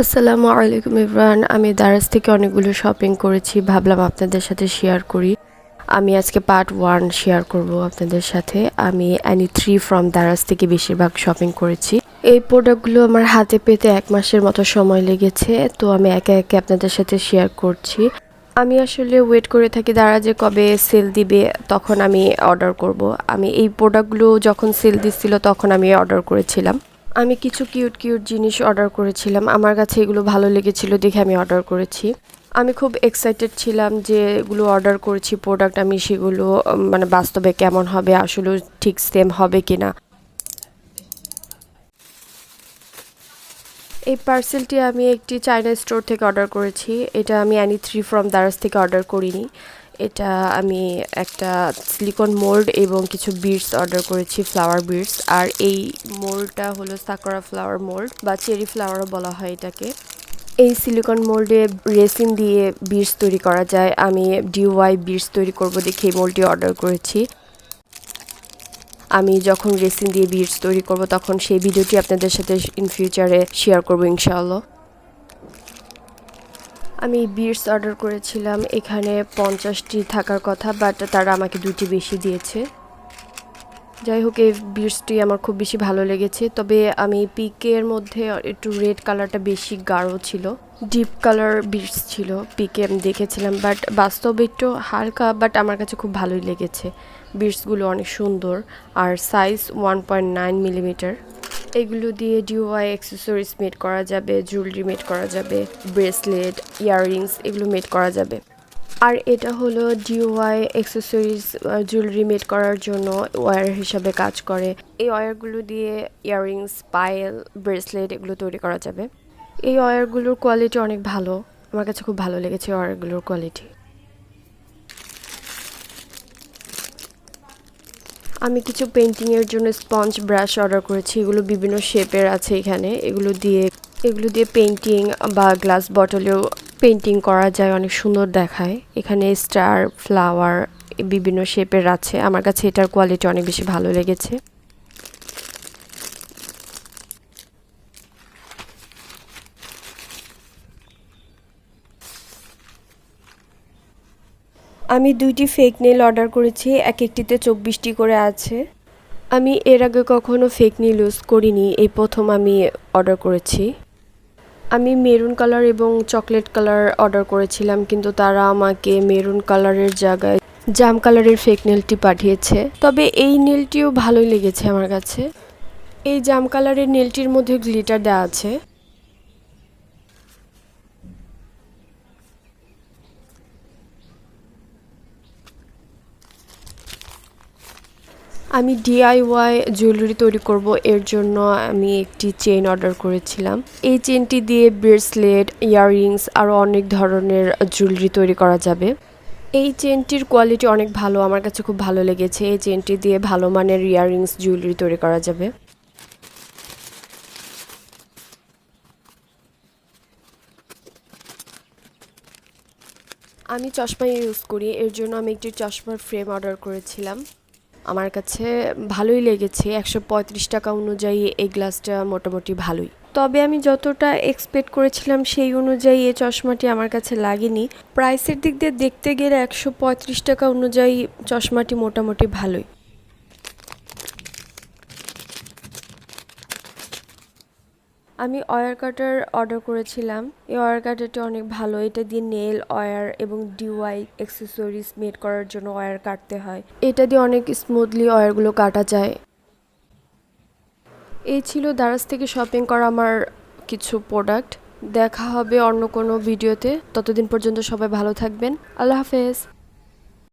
আসসালামু আলাইকুম এভরিওয়ান। আমি দারাজ থেকে অনেকগুলো শপিং করেছি, ভাবলাম আপনাদের সাথে শেয়ার করি। আমি আজকে পার্ট 1 শেয়ার করব আপনাদের সাথে। আমি অ্যানি 3 ফ্রম দারাজ থেকে বেশিরভাগ শপিং করেছি। এই প্রোডাক্টগুলো আমার হাতে পেতে 1 মাসের মতো সময় লেগেছে, তো আমি একে একে আপনাদের সাথে শেয়ার করছি। আমি আসলে ওয়েট করে থাকি দারাজে কবে সেল দিবে, তখন আমি অর্ডার করব। আমি এই প্রোডাক্টগুলো যখন সেল দিচ্ছিল তখন আমি অর্ডার করেছিলাম। আমি কিছু কিউট কিউট জিনিস অর্ডার করেছিলাম, আমার কাছে এগুলো ভালো লেগেছিল দেখে আমি অর্ডার করেছি। আমি খুব এক্সাইটেড ছিলাম যে এগুলো অর্ডার করেছি প্রোডাক্ট, আমি সেগুলো মানে বাস্তবে কেমন হবে, আসলে ঠিক সেম হবে কিনা। এই পার্সেলটি আমি একটি চায়না স্টোর থেকে অর্ডার করেছি। এটা আমি অ্যানি 3 ফ্রম দারাজ থেকে অর্ডার করিনি। এটা আমি একটা সিলিকন মোল্ড এবং কিছু বিডস অর্ডার করেছি, ফ্লাওয়ার বিডস। আর এই মোল্ডটা হলো সাকুরা ফ্লাওয়ার মোল্ড বা চেরি ফ্লাওয়ারও বলা হয় এটাকে। এই সিলিকন মোল্ডে রেসিন দিয়ে বিডস তৈরি করা যায়। আমি ডিওয়াই বিডস তৈরি করব দেখে এই মোল্ডটি অর্ডার করেছি। আমি যখন রেসিন দিয়ে বিডস তৈরি করব তখন সেই ভিডিওটি আপনাদের সাথে ইন ফিউচারে শেয়ার করব ইনশাআল্লাহ। আমি বিডস অর্ডার করেছিলাম, এখানে 50টি থাকার কথা, বাট তারা আমাকে 2টি বেশি দিয়েছে। যাই হোক, এই বিডসটি আমার খুব বেশি ভালো লেগেছে, তবে আমি পিকের মধ্যে একটু রেড কালারটা বেশি গাঢ় ছিল, ডিপ কালার বিডস ছিল পিকে আমি দেখেছিলাম, বাট বাস্তবে একটু হালকা, বাট আমার কাছে খুব ভালোই লেগেছে। বিডসগুলো অনেক সুন্দর আর সাইজ 1.9 মিলিমিটার। এগুলো দিয়ে ডিওয়াই অ্যাক্সেসরিজ মেড করা যাবে, জুয়েলারি মেড করা যাবে, ব্রেসলেট, ইয়াররিংস এগুলো মেড করা যাবে। আর এটা হলো ডিওয়াই অ্যাক্সেসরিজ জুয়েলারি মেড করার জন্য ওয়্যার হিসাবে কাজ করে। এই ওয়্যারগুলো দিয়ে ইয়াররিংস, পায়েল, ব্রেসলেট এগুলো তৈরি করা যাবে। এই ওয়্যারগুলোর কোয়ালিটি অনেক ভালো, আমার কাছে খুব ভালো লেগেছে ওয়্যারগুলোর কোয়ালিটি। আমি কিছু পেন্টিংয়ের জন্য স্পঞ্জ ব্রাশ অর্ডার করেছি, এগুলো বিভিন্ন শেপের আছে এখানে। এগুলো দিয়ে পেন্টিং বা গ্লাস বটলেও পেন্টিং করা যায়, অনেক সুন্দর দেখায়। এখানে স্টার, ফ্লাওয়ার বিভিন্ন শেপের আছে, আমার কাছে এটার কোয়ালিটি অনেক বেশি ভালো লেগেছে। আমি 2টি ফেক নেল অর্ডার করেছি, এক একটিতে 24টি করে আছে। আমি এর আগে কখনো ফেক নেল ইউজ করিনি, এই প্রথম আমি অর্ডার করেছি। আমি মেরুন কালার এবং চকলেট কালার অর্ডার করেছিলাম, কিন্তু তারা আমাকে মেরুন কালারের জায়গায় জাম কালারের ফেক নেলটি পাঠিয়েছে। তবে এই নেলটিও ভালোই লেগেছে আমার কাছে। এই জাম কালারের নেলটির মধ্যে গ্লিটার দেওয়া আছে। আমি ডিআইওয়াই জুয়েলারি তৈরি করব, এর জন্য আমি একটি চেইন অর্ডার করেছিলাম। এই চেইনটি দিয়ে ব্রেসলেট, ইয়াররিংস আরও অনেক ধরনের জুয়েলারি তৈরি করা যাবে। এই চেনটির কোয়ালিটি অনেক ভালো, আমার কাছে খুব ভালো লেগেছে। এই চেনটি দিয়ে ভালো মানের ইয়াররিংস জুয়েলারি তৈরি করা যাবে। আমি চশমা ইউজ করি, এর জন্য আমি একটি চশমার ফ্রেম অর্ডার করেছিলাম। আমার কাছে ভালোই লেগেছে, 135 টাকা অনুযায়ী এই গ্লাসটা মোটামুটি ভালোই। তবে আমি যতটা এক্সপেক্ট করেছিলাম সেই অনুযায়ী এই চশমাটি আমার কাছে লাগেনি। প্রাইসের দিক দিয়ে দেখতে গেলে 135 টাকা অনুযায়ী চশমাটি মোটামুটি ভালোই। আমি ওয়্যার কাটার অর্ডার করেছিলাম, এই ওয়্যার কাটারটি অনেক ভালো। এটা দিয়ে নেল ওয়্যার এবং ডিওয়াই অ্যাক্সেসরিজ মেড করার জন্য ওয়্যার কাটতে হয়, এটা দিয়ে অনেক স্মুথলি ওয়্যারগুলো কাটা যায়। এই ছিল দারাজ থেকে শপিং করা আমার কিছু প্রোডাক্ট। দেখা হবে অন্য কোনো ভিডিওতে, ততদিন পর্যন্ত সবাই ভালো থাকবেন। আল্লাহ হাফেজ।